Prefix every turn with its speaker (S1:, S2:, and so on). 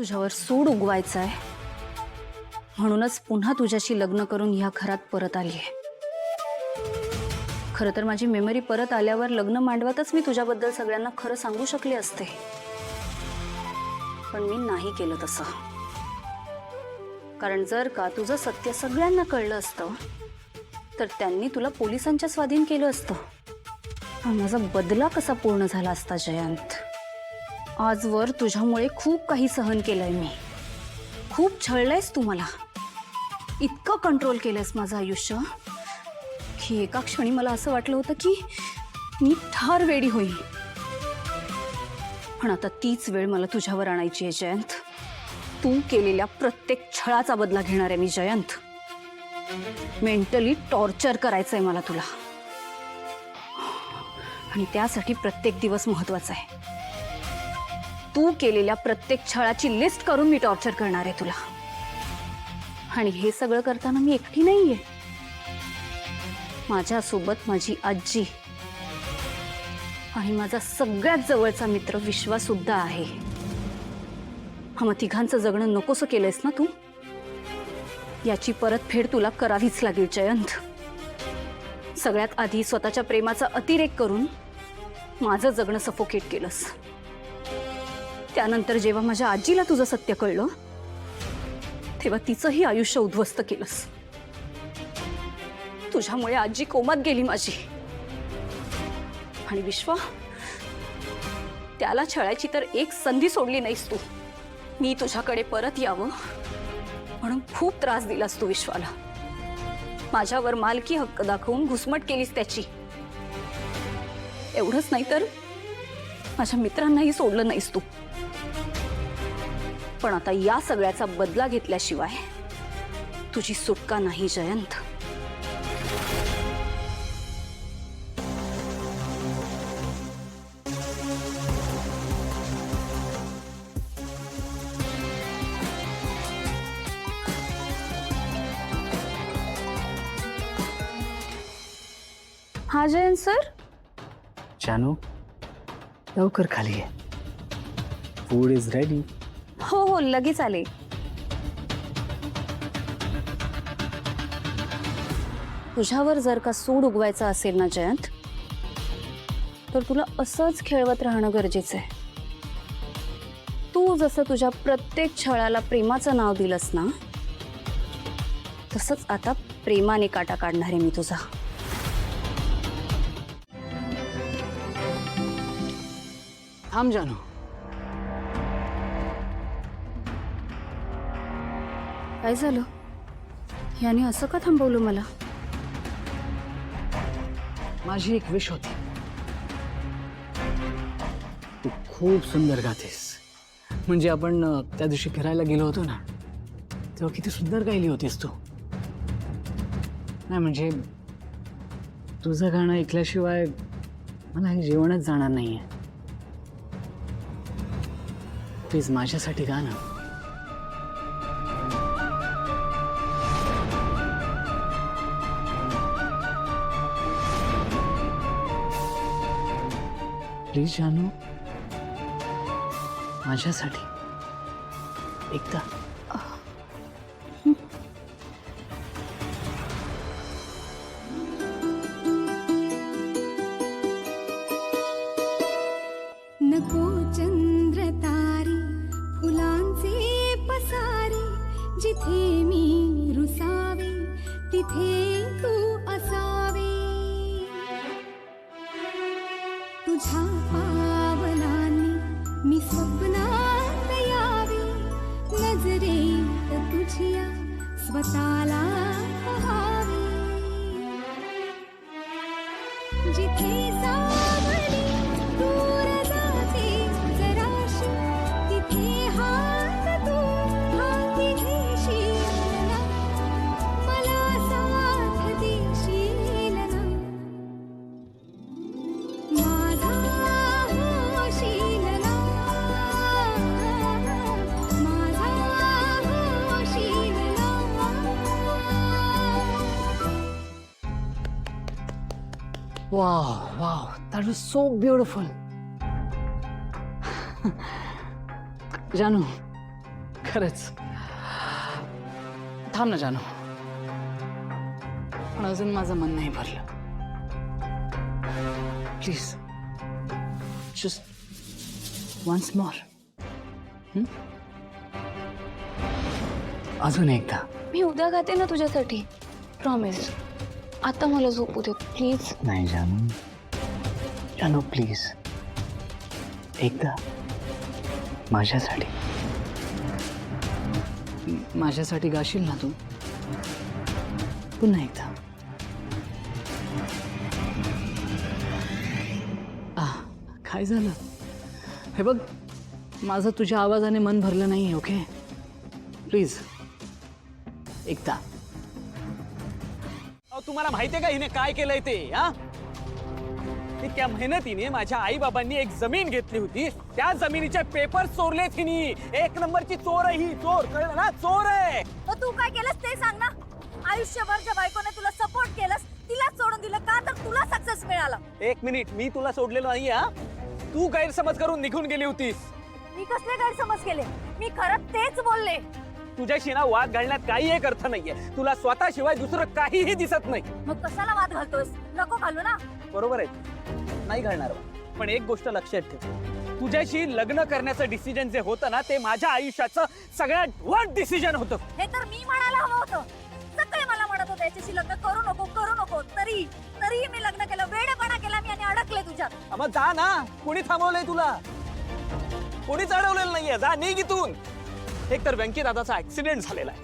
S1: तुझ्यावर सूड उगवायचा आहे, म्हणूनच पुन्हा तुझ्याशी लग्न करून ह्या घरात परत आली आहे. खरं तर माझी मेमरी परत आल्यावर लग्न मांडवातच मी तुझ्याबद्दल सगळ्यांना खरं सांगू शकले असते, पण मी नाही केलं तसं. कारण जर का तुझं सत्य सगळ्यांना कळलं असतं तर त्यांनी तुला पोलिसांच्या स्वाधीन केलं असतं. पण माझा बदला कसा पूर्ण झाला असता जयंत. आजवर तुझ्यामुळे खूप काही सहन केलंय मी. खूप छळलंयस तू मला. इतकं कंट्रोल केलंयस माझं आयुष्य की एका क्षणी मला असं वाटलं होतं की मी ठार वेडी होईल. पण आता तीच वेळ मला तुझ्यावर आणायची आहे जयंत. तू केलेल्या प्रत्येक छळाचा बदला घेणार आहे मी जयंत. मेंटली टॉर्चर करायचंय मला तुला, आणि त्यासाठी प्रत्येक दिवस महत्वाचा आहे. तू केलेल्या प्रत्येक छळाची लिस्ट करून मी टॉर्चर करणार आहे तुला. आणि हे सगळं करताना मी एकटी नाहीये. माझ्यासोबत माझी आजी आणि माझा सगळ्यात जवळचा मित्र विश्वा सुद्धा आहे. मग तिघांचं जगणं नकोसं केलंयस ना तू. याची परतफेड तुला करावीच लागेल जयंत. सगळ्यात आधी स्वतःच्या प्रेमाचा अतिरेक करून माझं जगणं सफोकेट केलंस. त्यानंतर जेव्हा माझ्या आजीला तुझं सत्य कळलं तेव्हा तिचंही आयुष्य उद्ध्वस्त केलंस. तुझ्यामुळे आजी कोमात गेली माझी. आणि विश्वा, त्याला छळायची तर एक संधी सोडली नाहीस तू. मी तुझ्याकडे परत यावं म्हणून खूप त्रास दिलास तू विश्वाला. माझ्यावर मालकी हक्क दाखवून घुसमट केलीस त्याची. एवढंच नाही तर माझ्या मित्रांनाही सोडलं नाहीस तू. पण आता या सगळ्याचा बदला घेतल्याशिवाय तुझी सुटका नाही जयंत. हाँ जयंत सर.
S2: जानू, लवकर खाली आहे. Food is ready.
S1: हो हो, लगेच आले. तुझ्यावर जर का सूड उगवायचा असेल ना जयंत, तर तुला असंच खेळवत राहणं गरजेचं आहे. तू जसं तुझ्या प्रत्येक छळाला प्रेमाचं नाव दिलंस ना, तसंच आता प्रेमाने काटा काढणार आहे मी तुझा.
S2: थांब जानू.
S1: काय झालं? याने असं का थांबवलं मला?
S2: माझी एक विश होती. तू खूप सुंदर गातेस. म्हणजे आपण त्या दिवशी फिरायला गेलो होतो ना, तेव्हा किती सुंदर गायली होतीस तू. नाही म्हणजे तुझं गाणं ऐकल्याशिवाय मला हे जेवणच जाणार नाहीये. प्लीज माझ्यासाठी गा ना. प्लीज जानू, माझ्यासाठी एकदा.
S3: नको चंद्र तारी फुलांचे पसारे, जिथे मी रुसावे तिथे तू असावे. तुझ्या पावलांनी मी स्वप्नात यावे, नजरेत तुझ्या स्वतःला पहावे. जिथे सावली दूर जाते जराशी, तिथे हात तू हाती घेशील ना, मला साथ देशील ना. माझा होशील ना, माझा होशील ना.
S2: Wow, wow, that was so beautiful. जानू, खरंच थांब ना जानू, पण अजून माझं मन नाही भरलं. Please just once more. अजून एकदा.
S1: मी उद्या गाते ना तुझ्यासाठी, प्रॉमिस. आता मला झोपू दे प्लीज.
S2: नाही जानू, जानू प्लीज एकदा माझ्यासाठी. माझ्यासाठी गाशील ना तू पुन्हा एकदा. काय झालं? हे बघ, माझं तुझ्या आवाजाने मन भरलं नाही. ओके प्लीज एकदा.
S4: तुम्हाला माहितीये का हिने काय केलंय ते? त्या मेहनतीने माझ्या आई बाबांनी एक जमीन घेतली होती, त्या जमिनीचे पेपर चोरले तिने. एक नंबरची चोर आहे ही. चोर, कळलं ना? चोर आहे.
S5: तू काय केलंस ते सांग ना. आयुष्यभर ज्या बायकोने तुला सपोर्ट केलंस तिलाच सोडून दिलं का तर तुला सक्सेस मिळाला.
S4: एक मिनिट, मी तुला सोडलेलं नाही. तू गैरसमज करून निघून गेली होतीस.
S5: मी कसले गैरसमज केले? मी खरं तेच बोलले.
S4: तुझ्याशी ना वाद घालण्यात काही एक अर्थ नाहीये. तुला स्वतःशिवाय दुसरं काहीही दिसत नाही.
S5: मग कशाला वाद घालतोस? नको घालू ना.
S4: बरोबर आहे, नाही घालणार. पण एक गोष्ट लक्षात ठेव, तुझ्याशी लग्न करण्याचं डिसिजन जे होतं ना, ते माझ्या आयुष्याचं सगळ्यात वर्स्ट डिसिजन होतं.
S5: हे तर मी म्हणायला हवं होतं. सगळे मला म्हणत होते याच्याशी लग्न करू नको करू नको, तरीही मी लग्न केलं. वेडेपणा केला मी आणि अडकले तुझ्यात.
S4: मग जा ना. कोणी थांबवलंय तुला? कोणीच अडवलेलं नाहीये. जा, निघ इथून. एक तर व्यंकी दादाचा ऍक्सिडेंट झालेला आहे,